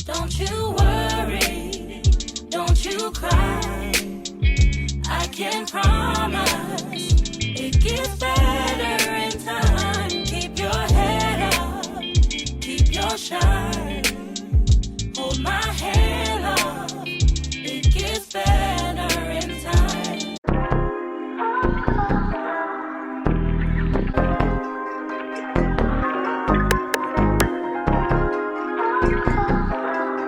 Don't you worry, don't you cry. I can promise it gets better in time. Keep your head up, keep your shine. Hold my hand up, it gets better in time.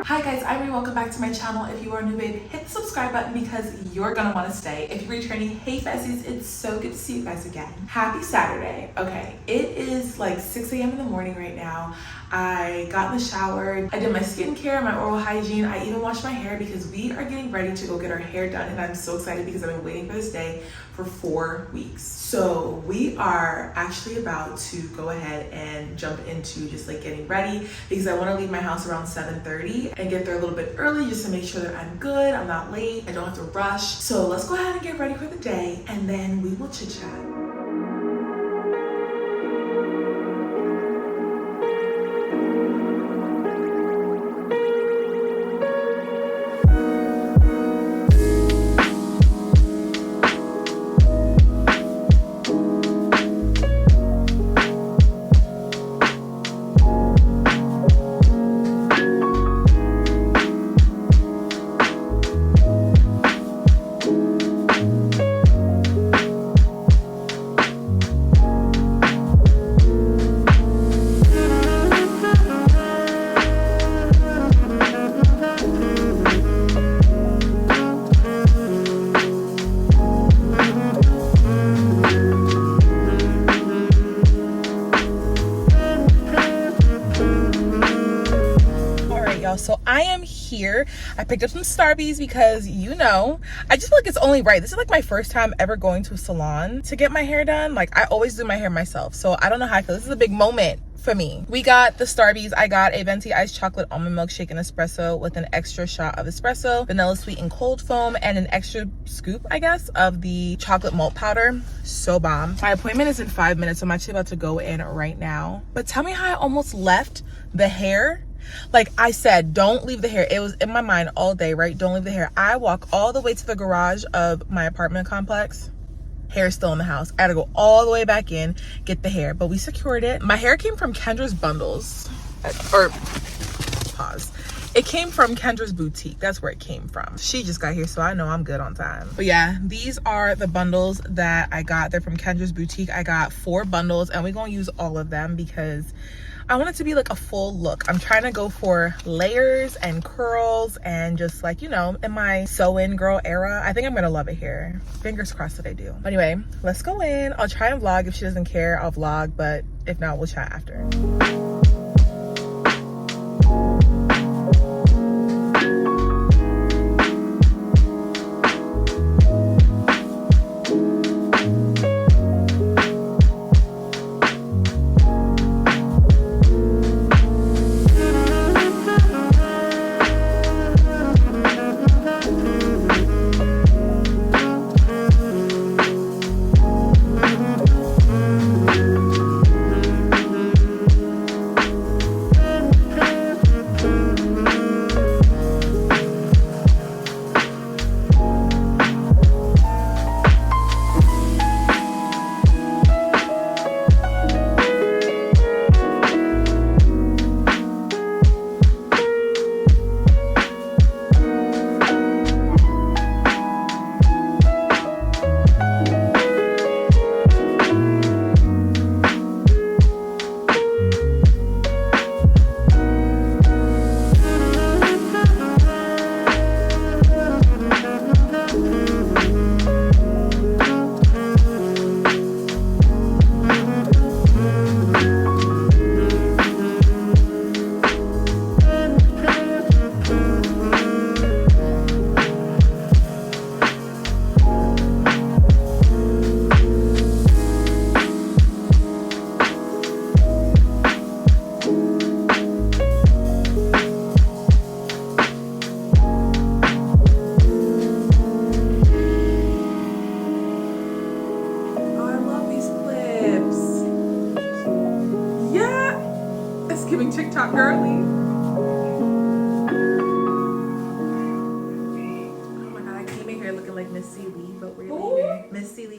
Hi guys, I'm Irene. Welcome back to my channel. If you are new, babe, hit the subscribe button because you're gonna want to stay. If you're returning, hey besties, it's so good to see you guys again. Happy Saturday. Okay, it is like 6 a.m. in the morning right now. I got in the shower, I did my skincare, my oral hygiene, I even washed my hair because we are getting ready to go get our hair done, and I'm so excited because I've been waiting for this day for 4 weeks. So we are actually about to go ahead and jump into just like getting ready because I want to leave my house around 7:30 and get there a little bit early just to make sure that I'm good, I'm not late, I don't have to rush. So let's go ahead and get ready for the day and then we will chit chat. So I am here. I picked up some Starbies because, you know, I just feel like it's only right. This is like my first time ever going to a salon to get my hair done. Like, I always do my hair myself, so I don't know how I feel. This is a big moment for me. We got the Starbies. I got a venti iced chocolate almond milkshake and espresso with an extra shot of espresso, vanilla sweet and cold foam, and an extra scoop, I guess, of the chocolate malt powder. So bomb. My appointment is in 5 minutes, so I'm actually about to go in right now. But tell me how I almost left the hair. Like I said, don't leave the hair. It was in my mind all day, right? Don't leave the hair. I walk all the way to the garage of my apartment complex. Hair is still in the house. I had to go all the way back in, get the hair, but we secured it. My hair came from Kendra's Bundles, or pause. It came from Kendra's Boutique. That's where it came from. She just got here, so I know I'm good on time. But yeah, these are the bundles that I got. They're from Kendra's Boutique. I got 4 bundles, and we're gonna use all of them because I want it to be like a full look. I'm trying to go for layers and curls and just like, you know, in my sew-in girl era. I think I'm gonna love it here. Fingers crossed that I do. But anyway, let's go in. I'll try and vlog. If she doesn't care, I'll vlog, but if not, we'll chat after.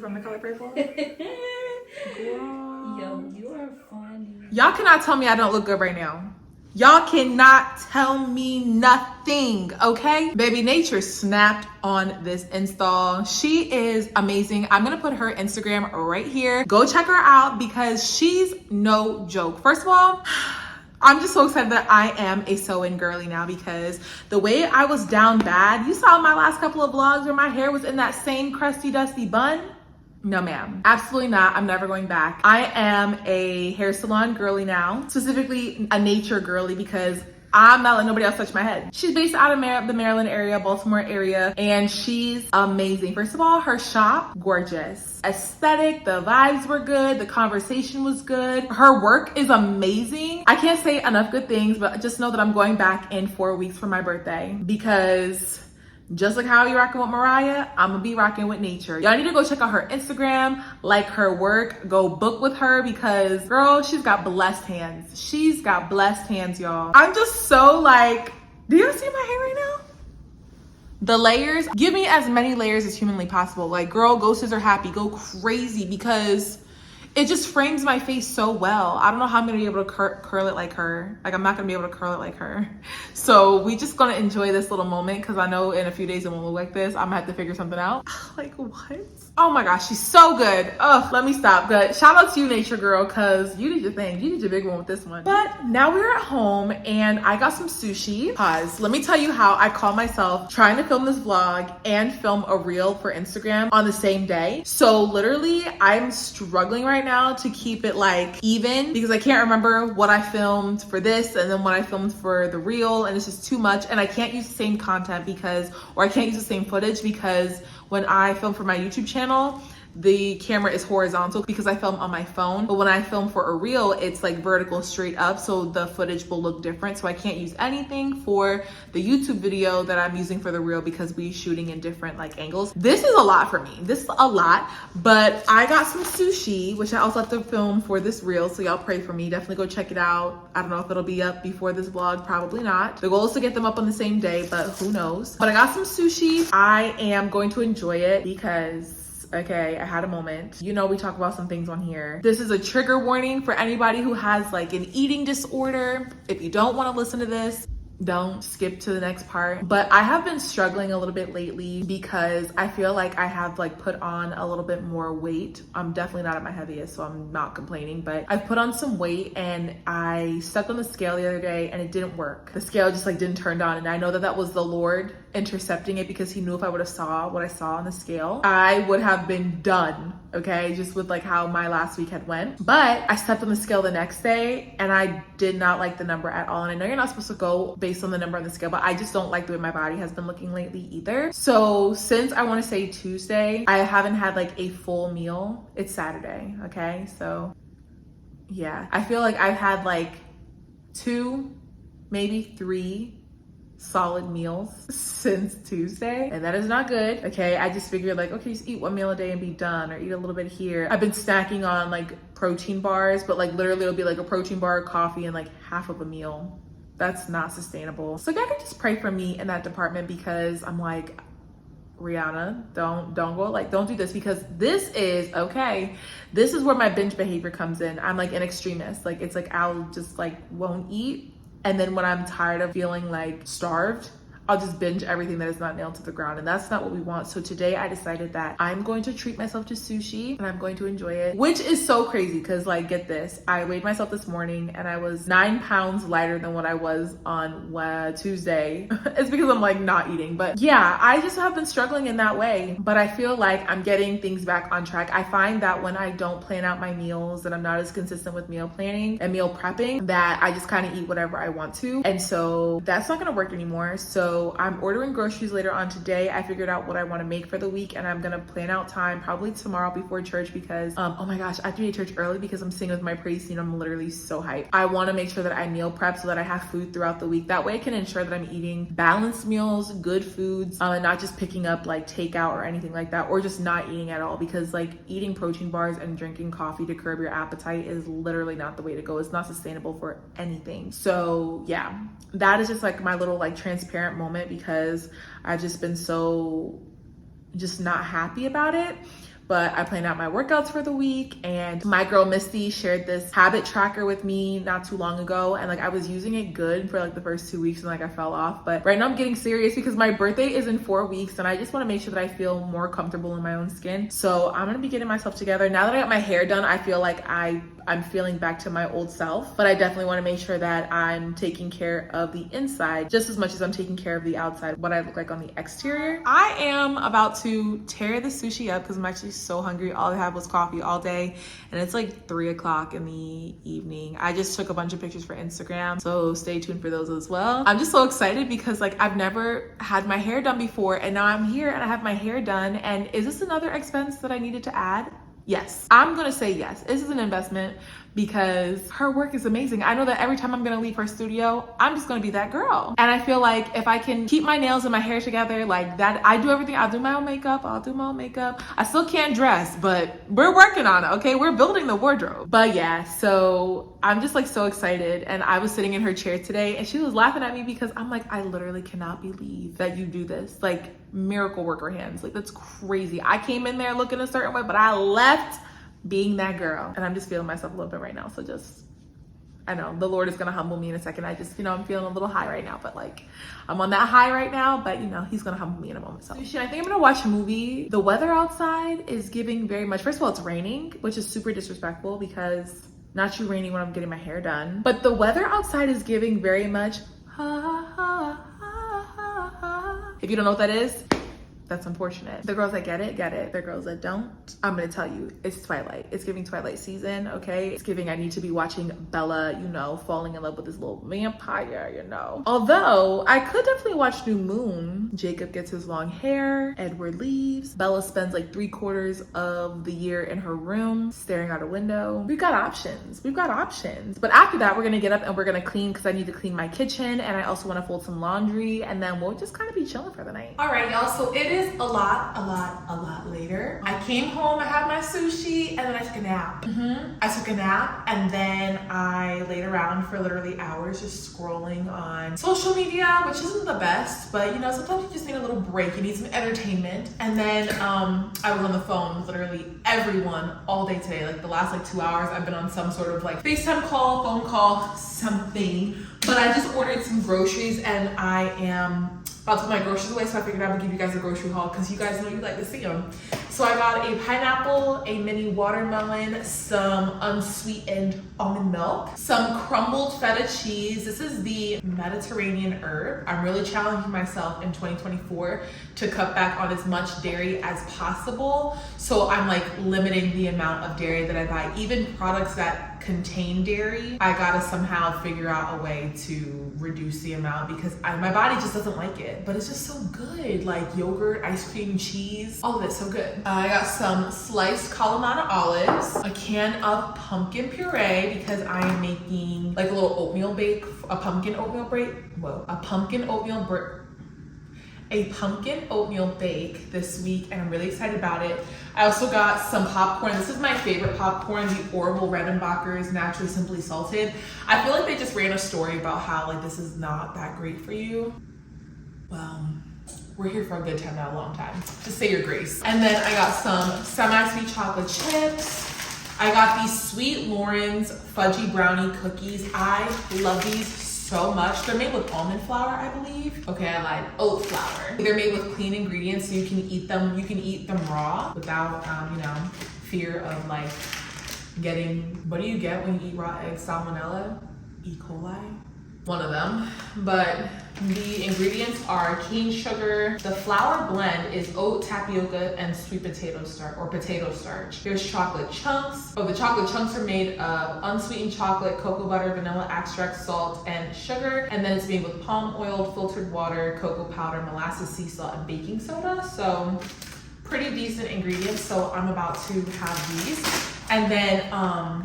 from The Color Purple? Yo, you are funny. Y'all cannot tell me I don't look good right now. Y'all cannot tell me nothing, okay? Baby Nature snapped on this install. She is amazing. I'm gonna put her Instagram right here. Go check her out because she's no joke. First of all, I'm just so excited that I am a sew-in girly now because the way I was down bad, you saw my last couple of vlogs where my hair was in that same crusty, dusty bun. No, ma'am. Absolutely not. I'm never going back. I am a hair salon girly now, specifically a nature girly because I'm not letting nobody else touch my head. She's based out of the Maryland area, Baltimore area, and she's amazing. First of all, her shop, gorgeous. Aesthetic, the vibes were good, the conversation was good. Her work is amazing. I can't say enough good things, but just know that I'm going back in 4 weeks for my birthday because just like how you rocking with Mariah, I'm gonna be rocking with Nature. Y'all need to go check out her Instagram, like her work, go book with her because girl, she's got blessed hands. She's got blessed hands, y'all. I'm just so like, do y'all see my hair right now? The layers, give me as many layers as humanly possible. Like girl, go scissor happy, go crazy because it just frames my face so well. I don't know how I'm gonna be able to curl it like her. Like I'm not gonna be able to curl it like her. So we just gonna enjoy this little moment because I know in a few days it won't look like this. I'm gonna have to figure something out. Like what? Oh my gosh, she's so good. Oh, let me stop. Good. Shout out to you, Nature Girl, because you did your thing. You did your big one with this one. But now we're at home and I got some sushi. Pause. Let me tell you how I call myself trying to film this vlog and film a reel for Instagram on the same day. So literally I'm struggling right now to keep it like even because I can't remember what I filmed for this and then what I filmed for the reel, and it's just too much, and I can't use the same content or I can't use the same footage because when I film for my YouTube channel, the camera is horizontal because I film on my phone. But when I film for a reel, it's like vertical straight up. So the footage will look different. So I can't use anything for the YouTube video that I'm using for the reel because we're shooting in different like angles. This is a lot for me. This is a lot, but I got some sushi, which I also have to film for this reel. So y'all pray for me. Definitely go check it out. I don't know if it'll be up before this vlog. Probably not. The goal is to get them up on the same day, but who knows? But I got some sushi. I am going to enjoy it because okay, I had a moment. You know, we talk about some things on here. This is a trigger warning for anybody who has like an eating disorder. If you don't want to listen to this, don't skip to the next part. But I have been struggling a little bit lately because I feel like I have like put on a little bit more weight. I'm definitely not at my heaviest, so I'm not complaining, but I've put on some weight and I stepped on the scale the other day and it didn't work. The scale just like didn't turn on, and I know that that was the Lord intercepting it because he knew if I would have saw what I saw on the scale, I would have been done, okay, just with like how my last week had went. But I stepped on the scale the next day and I did not like the number at all. And I know you're not supposed to go based on the number on the scale, but I just don't like the way my body has been looking lately either. So since I want to say Tuesday, I haven't had like a full meal. It's Saturday, okay? So yeah, I feel like I've had like 2, maybe 3 solid meals since Tuesday, and that is not good. Okay, I just figured like, okay, just eat 1 meal a day and be done, or eat a little bit here. I've been snacking on like protein bars, but like literally it'll be like a protein bar, coffee, and like half of a meal. That's not sustainable. So God, just pray for me in that department because I'm like, Rihanna, don't go like, don't do this because this is okay. This is where my binge behavior comes in. I'm like an extremist. Like it's like I'll just like won't eat. And then when I'm tired of feeling like starved, I'll just binge everything that is not nailed to the ground. And that's not what we want. So today I decided that I'm going to treat myself to sushi and I'm going to enjoy it, which is so crazy because like, get this, I weighed myself this morning and I was 9 pounds lighter than what I was on Tuesday. It's because I'm like not eating, but yeah, I just have been struggling in that way, but I feel like I'm getting things back on track. I find that when I don't plan out my meals and I'm not as consistent with meal planning and meal prepping, that I just kind of eat whatever I want to. And so that's not going to work anymore. So I'm ordering groceries later on today. I figured out what I want to make for the week and I'm gonna plan out time probably tomorrow before church because oh my gosh, I have to be at church early because I'm singing with my praise team. I'm literally so hyped. I want to make sure that I meal prep so that I have food throughout the week. That way I can ensure that I'm eating balanced meals, good foods, and not just picking up like takeout or anything like that, or just not eating at all, because like eating protein bars and drinking coffee to curb your appetite is literally not the way to go. It's not sustainable for anything. So yeah, that is just like my little like transparent moment because I've just been so just not happy about it. but I planned out my workouts for the week, and my girl Misty shared this habit tracker with me not too long ago, and like I was using it good for like the first 2 weeks and like I fell off. But right now I'm getting serious because my birthday is in 4 weeks and I just want to make sure that I feel more comfortable in my own skin. So I'm gonna be getting myself together. Now that I got my hair done, I feel like I'm feeling back to my old self, but I definitely want to make sure that I'm taking care of the inside just as much as I'm taking care of the outside, what I look like on the exterior. I am about to tear the sushi up because I'm actually so hungry. All I had was coffee all day and it's like 3 o'clock in the evening. I just took a bunch of pictures for Instagram, so stay tuned for those as well. I'm just so excited because like I've never had my hair done before, and now I'm here and I have my hair done. And is this another expense that I needed to add? Yes, I'm gonna say yes. This is an investment because her work is amazing. I know that every time I'm gonna leave her studio, I'm just gonna be that girl. And I feel like if I can keep my nails and my hair together like that, I do everything. I'll do my own makeup. I still can't dress, but we're working on it, okay? We're building the wardrobe. But yeah, so I'm just like so excited. And I was sitting in her chair today and she was laughing at me because I'm like, I literally cannot believe that you do this. Like miracle worker hands. Like that's crazy. I came in there looking a certain way, but I left being that girl. And I'm just feeling myself a little bit right now. So just, I know the Lord is gonna humble me in a second. I just, I'm feeling a little high right now, but like I'm on that high right now, but he's gonna humble me in a moment. So I think I'm gonna watch a movie. The weather outside is giving very much, first of all, it's raining, which is super disrespectful because not too rainy when I'm getting my hair done, but the weather outside is giving very much, if you don't know what that is, that's unfortunate. The girls that get it, get it. The girls that don't, I'm gonna tell you, it's Twilight. It's giving Twilight season, okay? It's giving, I need to be watching Bella, falling in love with this little vampire, Although, I could definitely watch New Moon. Jacob gets his long hair, Edward leaves, Bella spends like 3/4 of the year in her room, staring out a window. We've got options. But after that, we're gonna get up and we're gonna clean because I need to clean my kitchen and I also wanna fold some laundry and then we'll just kind of be chilling for the night. All right, y'all, so it is a lot later. I came home, I had my sushi, and then I took a nap. I took a nap, and then I laid around for literally hours just scrolling on social media, which isn't the best, but sometimes you just need a little break. You need some entertainment. And then I was on the phone with literally everyone all day today. Like the last 2 hours, I've been on some sort of like FaceTime call, phone call, something. But I just ordered some groceries, and I am about to put my groceries away, so I figured I would give you guys a grocery haul because you guys know you like to see them. So I got a pineapple, a mini watermelon, some unsweetened almond milk, some crumbled feta cheese. This is the Mediterranean herb. I'm really challenging myself in 2024 to cut back on as much dairy as possible. So I'm like limiting the amount of dairy that I buy. Even products that contain dairy, I gotta somehow figure out a way to reduce the amount because my body just doesn't like it, but it's just so good. Like yogurt, ice cream, cheese, all of it so good. I got some sliced Kalamata olives, a can of pumpkin puree because I am making like a little oatmeal bake, a pumpkin oatmeal bake this week, and I'm really excited about it. I also got some popcorn. This is my favorite popcorn, the Orville Redenbacher's Naturally Simply Salted. I feel like they just ran a story about how like this is not that great for you. Well, we're here for a good time, not a long time. Just say your grace. And then I got some semi-sweet chocolate chips. I got these Sweet Lauren's Fudgy Brownie cookies. I love these so much. They're made with almond flour, I believe. Okay, I lied. Oat flour. They're made with clean ingredients, so you can eat them. You can eat them raw without, fear of like getting. What do you get when you eat raw eggs? Salmonella, E. coli. One of them. But the ingredients are cane sugar. The flour blend is oat, tapioca, and sweet potato starch or potato starch. There's chocolate chunks. Oh, the chocolate chunks are made of unsweetened chocolate, cocoa butter, vanilla extract, salt, and sugar. And then it's made with palm oil, filtered water, cocoa powder, molasses, sea salt, and baking soda. So pretty decent ingredients. So I'm about to have these. And then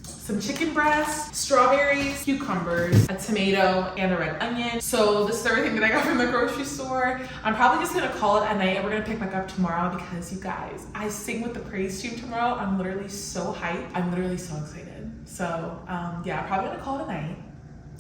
some chicken breast, strawberries, cucumbers, a tomato, and a red onion. So this is everything that I got from the grocery store. I'm probably just gonna call it a night and we're gonna pick back up tomorrow because you guys, I sing with the praise team tomorrow. I'm literally so hyped. I'm literally so excited. So yeah, I'm probably gonna call it a night.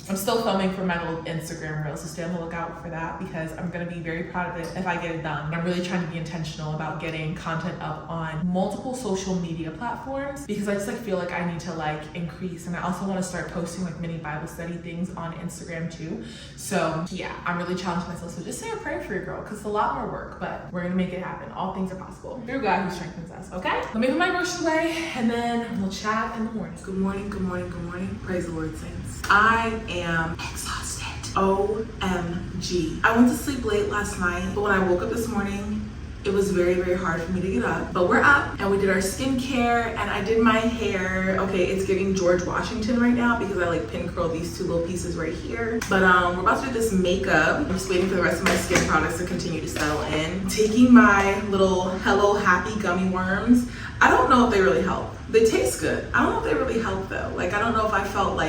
I'm still filming for my little Instagram reel, so stay on the lookout for that because I'm gonna be very proud of it if I get it done. I'm really trying to be intentional about getting content up on multiple social media platforms because I just feel like I need to increase, and I also want to start posting mini Bible study things on Instagram too. So yeah, I'm really challenging myself. So just say a prayer for your girl because it's a lot more work, but we're gonna make it happen. All things are possible through God who strengthens us. Okay, let me put my groceries away and then we'll chat in the morning. Good morning, good morning, good morning. Praise the Lord, saints. I am exhausted. OMG. I went to sleep late last night, but when I woke up this morning, it was very, very hard for me to get up. But we're up and we did our skincare and I did my hair. Okay, it's giving George Washington right now because I pin curl these two little pieces right here. But we're about to do this makeup. I'm just waiting for the rest of my skin products to continue to settle in. Taking my little Hello Happy gummy worms. I don't know if they really help. They taste good. I don't know if they really help though. I don't know if I felt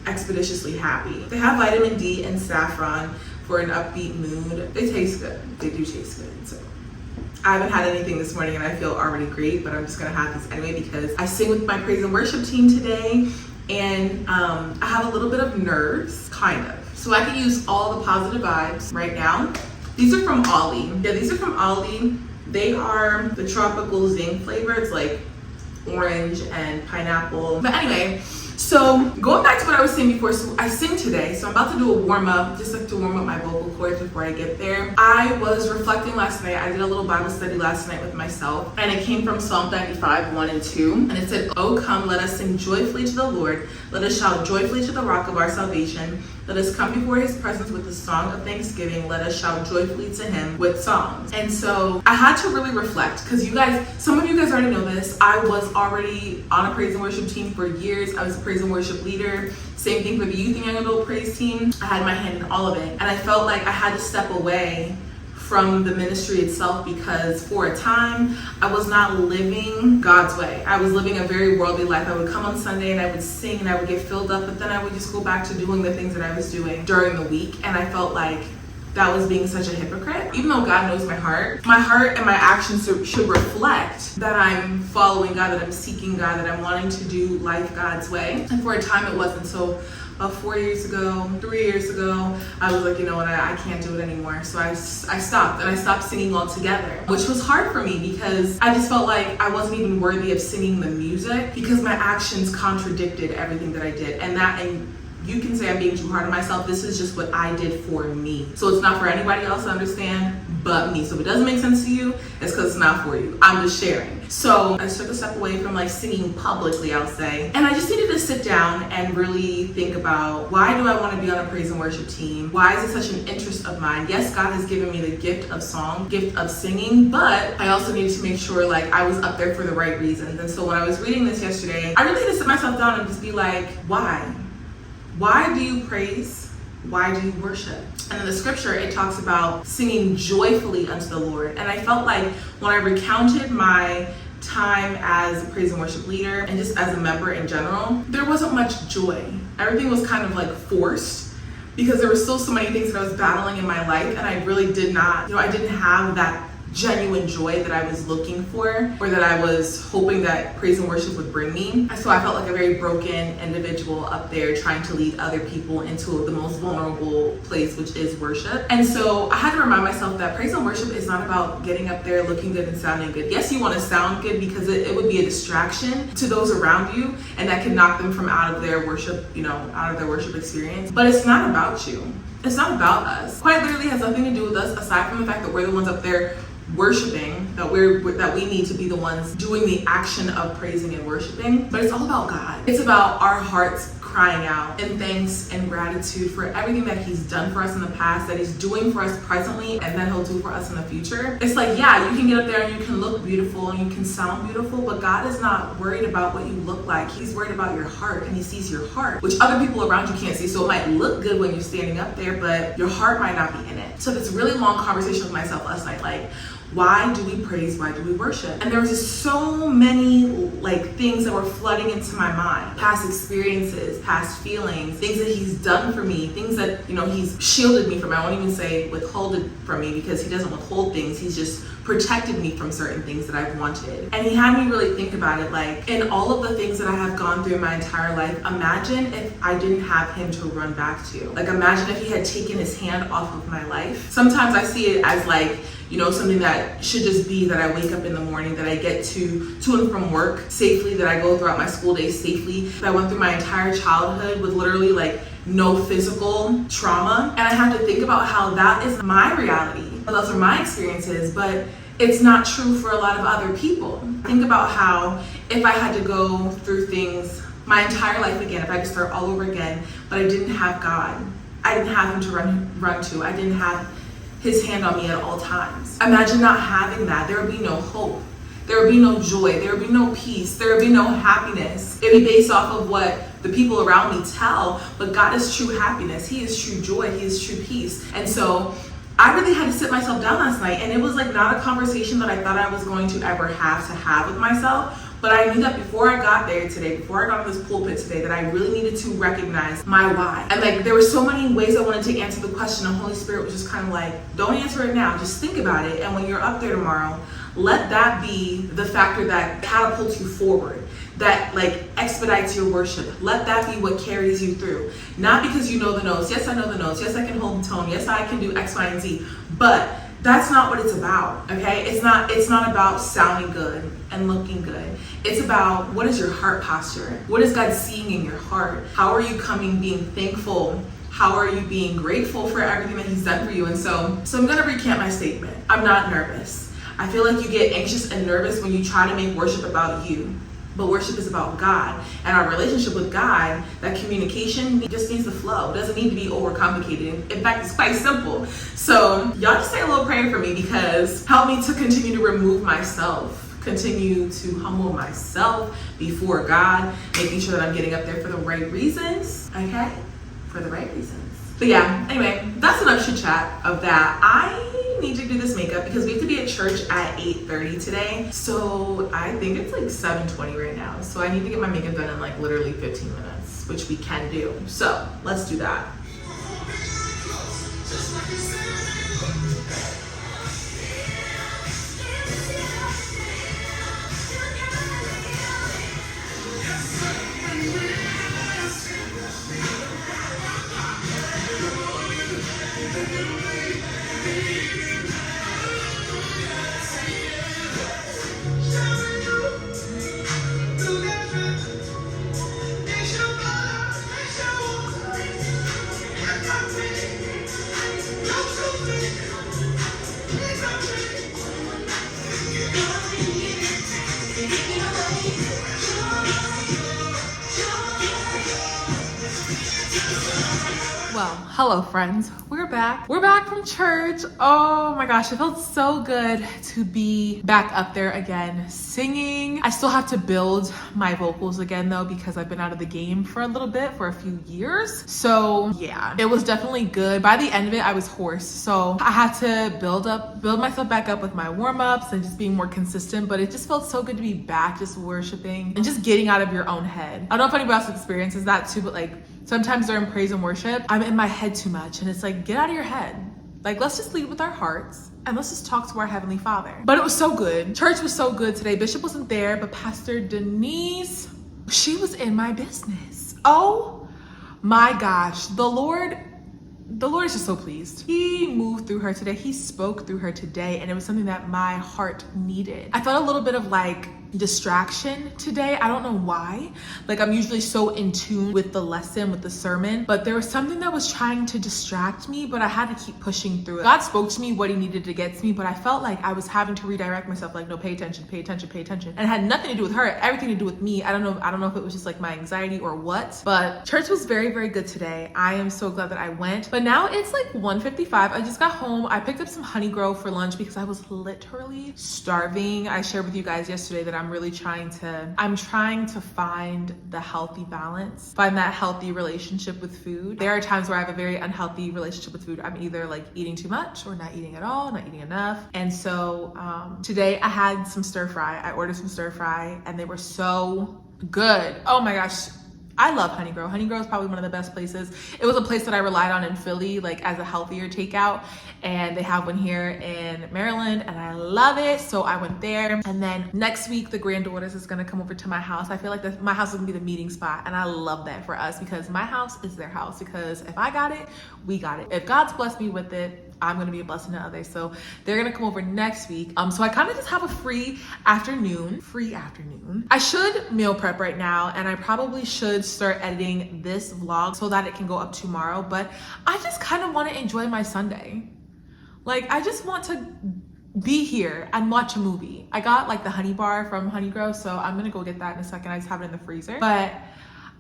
expeditiously happy. They have vitamin D and saffron for an upbeat mood. They taste good. They do taste good. So I haven't had anything this morning and I feel already great, but I'm just gonna have this anyway because I sing with my praise and worship team today and I have a little bit of nerves, kind of. So I can use all the positive vibes right now. These are from Ollie. Yeah, these are from Ollie. They are the tropical zing flavor. It's orange and pineapple. But anyway, so going back to what I was saying before, so I sing today, so I'm about to do a warm-up, just to warm up my vocal cords before I get there. I was reflecting last night. I did a little Bible study last night with myself, and it came from Psalm 95, 1 and 2, and it said, "Oh, come, let us sing joyfully to the Lord. Let us shout joyfully to the rock of our salvation. Let us come before his presence with a song of thanksgiving. Let us shout joyfully to him with songs." And so I had to really reflect because some of you guys already know this. I was already on a praise and worship team for years. I was a praise and worship leader. Same thing for the youth and young adult praise team. I had my hand in all of it. And I felt like I had to step away from the ministry itself because for a time I was not living God's way. I was living a very worldly life. I would come on Sunday and I would sing and I would get filled up, but then I would just go back to doing the things that I was doing during the week, and I felt like that was being such a hypocrite. Even though God knows my heart and my actions should reflect that I'm following God, that I'm seeking God, that I'm wanting to do life God's way. And for a time it wasn't. So about 4 years ago, 3 years ago, I was like, you know what, I can't do it anymore. So I stopped, and I stopped singing altogether, which was hard for me because I just felt like I wasn't even worthy of singing the music because my actions contradicted everything that I did. And you can say I'm being too hard on myself. This is just what I did for me. So it's not for anybody else to understand but me. So if it doesn't make sense to you, it's because it's not for you. I'm just sharing. So I took a step away from singing publicly, I'll say. And I just needed to sit down and really think about, why do I want to be on a praise and worship team? Why is it such an interest of mine? Yes, God has given me the gift of song, gift of singing, but I also needed to make sure I was up there for the right reasons. And so when I was reading this yesterday, I really had to sit myself down and just be like, why? Why do you praise? Why do you worship? And in the scripture, it talks about singing joyfully unto the Lord. And I felt like when I recounted my time as a praise and worship leader and just as a member in general, there wasn't much joy. Everything was kind of forced because there were still so many things that I was battling in my life, and I really did not, I didn't have that genuine joy that I was looking for, or that I was hoping that praise and worship would bring me. So I felt like a very broken individual up there trying to lead other people into the most vulnerable place, which is worship. And so I had to remind myself that praise and worship is not about getting up there looking good and sounding good. Yes, you want to sound good because it would be a distraction to those around you, and that could knock them from out of their worship, out of their worship experience. But it's not about you. It's not about us. Quite literally has nothing to do with us, aside from the fact that we're the ones up there worshiping, that we need to be the ones doing the action of praising and worshiping. But it's all about God. It's about our hearts crying out in thanks and gratitude for everything that he's done for us in the past, that he's doing for us presently, and that he'll do for us in the future. It's yeah, you can get up there and you can look beautiful and you can sound beautiful, but God is not worried about what you look like. He's worried about your heart, and he sees your heart, which other people around you can't see. So it might look good when you're standing up there, but your heart might not be in it. So this really long conversation with myself last night, why do we praise? Why do we worship? And there was just so many things that were flooding into my mind. Past experiences, past feelings, things that he's done for me, things that, you know, he's shielded me from. I won't even say withhold it from me, because he doesn't withhold things. He's just protected me from certain things that I've wanted. And he had me really think about it, like, in all of the things that I have gone through my entire life, imagine if I didn't have him to run back to. Like, imagine if he had taken his hand off of my life. Sometimes I see it as like, you know, something that should just be that I wake up in the morning, that I get to and from work safely, that I go throughout my school days safely, that I went through my entire childhood with literally like no physical trauma. And I have to think about how that is my reality. Those are my experiences, but it's not true for a lot of other people. Think about how if I had to go through things my entire life again, if I had to start all over again, but I didn't have God, I didn't have him to run to, I didn't have his hand on me at all times. Imagine not having that. There would be no hope. There would be no joy. There would be no peace. There would be no happiness. It would be based off of what the people around me tell, but God is true happiness. He is true joy. He is true peace. And so I really had to sit myself down last night, and it was like not a conversation that I thought I was going to ever have with myself. But I knew that before I got there today, before I got on this pulpit today, that I really needed to recognize my why. And like, there were so many ways I wanted to answer the question, and Holy Spirit was just kind of like, don't answer it now, just think about it. And when you're up there tomorrow, let that be the factor that catapults you forward, that like expedites your worship. Let that be what carries you through. Not because you know the notes. Yes, I know the notes. Yes, I can hold the tone. Yes, I can do X, Y, and Z. But that's not what it's about, okay? It's not about sounding good and looking good. It's about, what is your heart posture? What is God seeing in your heart? How are you coming being thankful? How are you being grateful for everything that he's done for you? And so I'm gonna recant my statement. I'm not nervous. I feel like you get anxious and nervous when you try to make worship about you. But worship is about God, and our relationship with God, that communication just needs to flow. It doesn't need to be overcomplicated. In fact, it's quite simple. So y'all just say a little prayer for me, because help me to continue to remove myself, continue to humble myself before God, making sure that I'm getting up there for the right reasons, okay? For the right reasons. But yeah, anyway, that's enough chit chat of that. I need to do this makeup because we have to be at church at 8:30 today. So I think it's like 7:20 right now. So I need to get my makeup done in like literally 15 minutes, which we can do. So let's do that. Well, hello friends, we're back. We're back from church. Oh my gosh, it felt so good to be back up there again singing. I still have to build my vocals again though, because I've been out of the game for a little bit, for a few years. So yeah, it was definitely good. By the end of it, I was hoarse. So I had to build myself back up with my warm-ups and just being more consistent, but it just felt so good to be back, just worshiping and just getting out of your own head. I don't know if anybody else experiences that too, but like, sometimes during praise and worship, I'm in my head too much, and it's like, get out of your head. Like, let's just lead with our hearts and let's just talk to our Heavenly Father. But it was so good. Church was so good today. Bishop wasn't there, but Pastor Denise, she was in my business. Oh my gosh, the Lord is just so pleased. He moved through her today. He spoke through her today, and it was something that my heart needed. I felt a little bit of like distraction today. I don't know why. Like, I'm usually so in tune with the lesson, with the sermon, but there was something that was trying to distract me, but I had to keep pushing through it. God spoke to me what he needed to get to me, but I felt like I was having to redirect myself, like, no, pay attention, pay attention, pay attention. And it had nothing to do with her, everything to do with me. I don't know if it was just like my anxiety or what, but church was very, very good today. I am so glad that I went. But now it's like 1:55. I just got home. I picked up some honey grove for lunch because I was literally starving. I shared with you guys yesterday that I'm trying to find the healthy balance, find that healthy relationship with food. There are times where I have a very unhealthy relationship with food. I'm either like eating too much or not eating at all, not eating enough. And so today I had some stir fry. I ordered some stir fry and they were so good. Oh my gosh. I love Honeygrow. Honeygrow is probably one of the best places. It was a place that I relied on in Philly, like as a healthier takeout. And they have one here in Maryland and I love it. So I went there. And then next week, the granddaughters is gonna come over to my house. I feel like my house is gonna be the meeting spot. And I love that for us because my house is their house. Because if I got it, we got it. If God's blessed me with it, I'm gonna be a blessing to others. So they're gonna come over next week. So I kind of just have a free afternoon. I should meal prep right now and I probably should start editing this vlog so that it can go up tomorrow. But I just kind of want to enjoy my Sunday. Like I just want to be here and watch a movie. I got like the honey bar from Honeygrow, so I'm gonna go get that in a second. I just have it in the freezer. But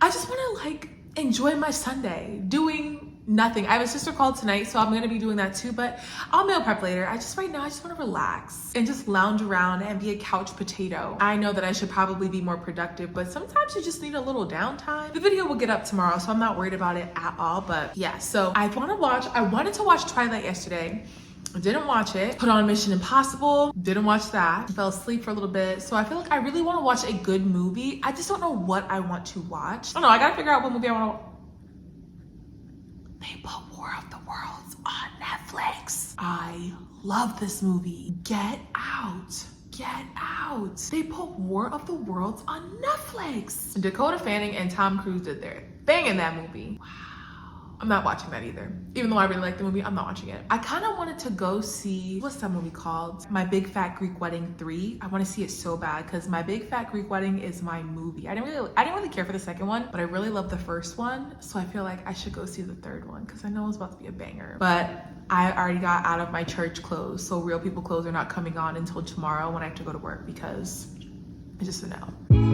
I just want to like enjoy my Sunday doing nothing. I have a sister called tonight, so I'm gonna be doing that too, but I'll meal prep later. Right now I just want to relax and just lounge around and be a couch potato. I know that I should probably be more productive, but sometimes you just need a little downtime. The video will get up tomorrow, so I'm not worried about it at all. But yeah, so I wanted to watch Twilight yesterday. Didn't watch it. Put on Mission Impossible. Didn't watch that. Fell asleep for a little bit. So I feel like I really want to watch a good movie. I just don't know what I want to watch. I don't know. I gotta figure out what movie I want to watch. They put War of the Worlds on Netflix. I love this movie. Get out. Get out. They put War of the Worlds on Netflix. Dakota Fanning and Tom Cruise did their thing in that movie. Wow. I'm not watching that either. Even though I really like the movie, I'm not watching it. I kind of wanted to go see, what's that movie called? My Big Fat Greek Wedding 3. I want to see it so bad because My Big Fat Greek Wedding is my movie. I didn't really care for the second one, but I really love the first one. So I feel like I should go see the third one because I know it's about to be a banger. But I already got out of my church clothes. So Real People clothes are not coming on until tomorrow when I have to go to work because it's just a no.